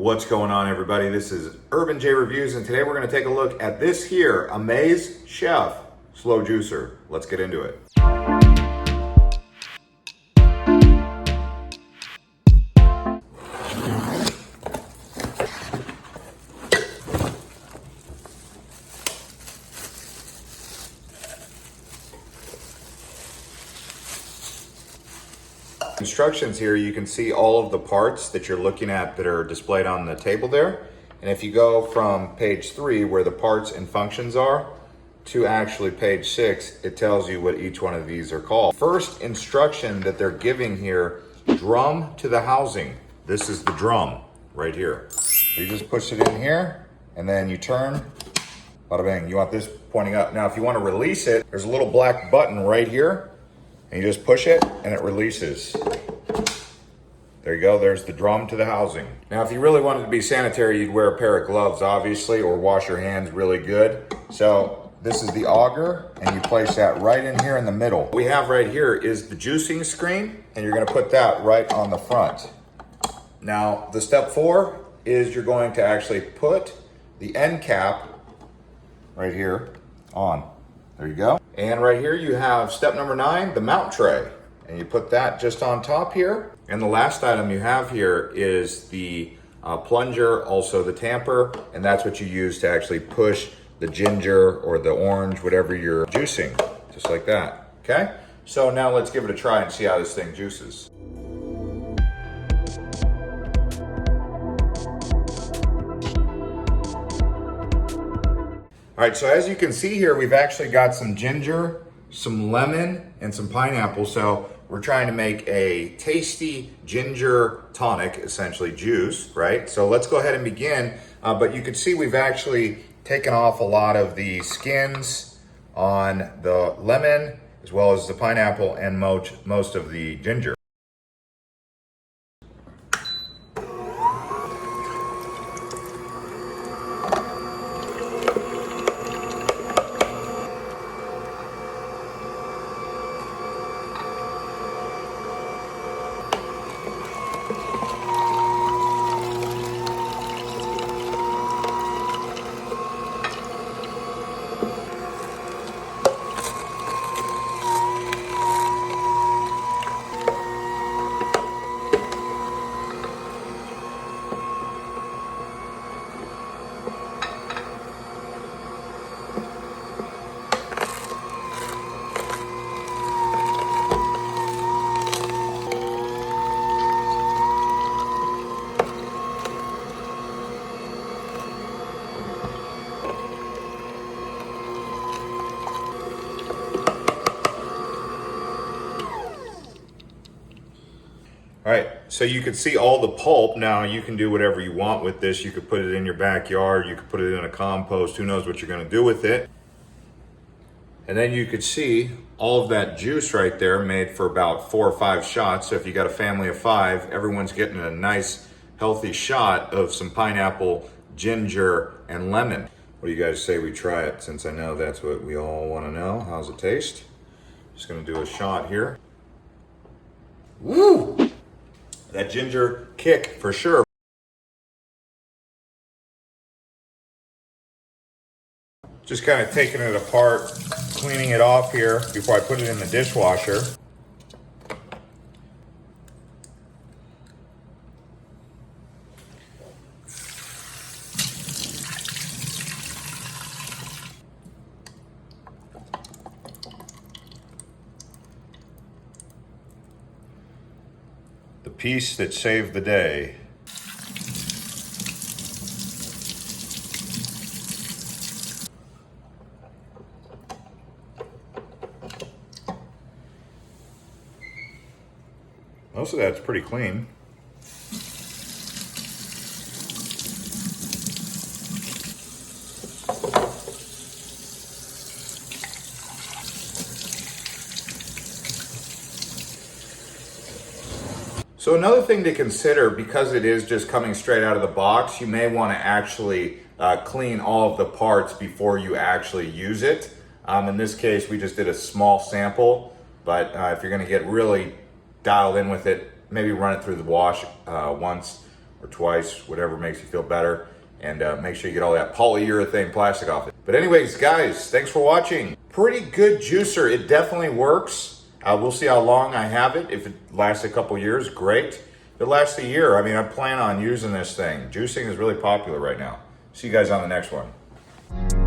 What's going on, everybody? This is Urban J Reviews, and today we're going to take a look at this here AMZCHEF slow juicer. Let's get into it. Instructions here, you can see all of the parts that you're looking at that are displayed on the table there. And if you go from page 3 where the parts and functions are to actually page 6, it tells you what each one of these are called. First instruction that they're giving here, drum to the housing. This is the drum right here. You just push it in here and then you turn, bada bang. You want this pointing up. Now if you want to release it, there's a little black button right here. And you just push it and it releases. There you go, there's the drum to the housing. Now if you really wanted to be sanitary, you'd wear a pair of gloves, obviously, or wash your hands really good. So this is the auger, and you place that right in here in the middle. What we have right here is the juicing screen, and you're gonna put that right on the front. Now, the step 4 is you're going to actually put the end cap right here on. There you go. And right here you have step number 9, the mount tray. And you put that just on top here. And the last item you have here is the plunger, also the tamper, and that's what you use to actually push the ginger or the orange, whatever you're juicing, just like that, okay? So now let's give it a try and see how this thing juices. All right, so as you can see here, we've actually got some ginger, some lemon, and some pineapple. So we're trying to make a tasty ginger tonic, essentially juice, right? So let's go ahead and begin. But you can see we've actually taken off a lot of the skins on the lemon, as well as the pineapple and most of the ginger. All right, so you can see all the pulp. Now you can do whatever you want with this. You could put it in your backyard, you could put it in a compost, who knows what you're gonna do with it. And then you could see all of that juice right there made for about 4 or 5 shots. So if you got a family of 5, everyone's getting a nice healthy shot of some pineapple, ginger, and lemon. What do you guys say we try it, since I know that's what we all wanna know? How's it taste? Just gonna do a shot here. Woo! That ginger kick for sure. Just kind of taking it apart, cleaning it off here before I put it in the dishwasher. The piece that saved the day. Most of that's pretty clean. So another thing to consider, because it is just coming straight out of the box, you may want to actually clean all of the parts before you actually use it. In this case, we just did a small sample, but if you're going to get really dialed in with it, maybe run it through the wash once or twice, whatever makes you feel better. And make sure you get all that polyurethane plastic off it. But anyways, guys, thanks for watching. Pretty good juicer. It definitely works. We'll see how long I have it. If it lasts a couple years, great. If it lasts a year, I mean, I plan on using this thing. Juicing is really popular right now. See you guys on the next one.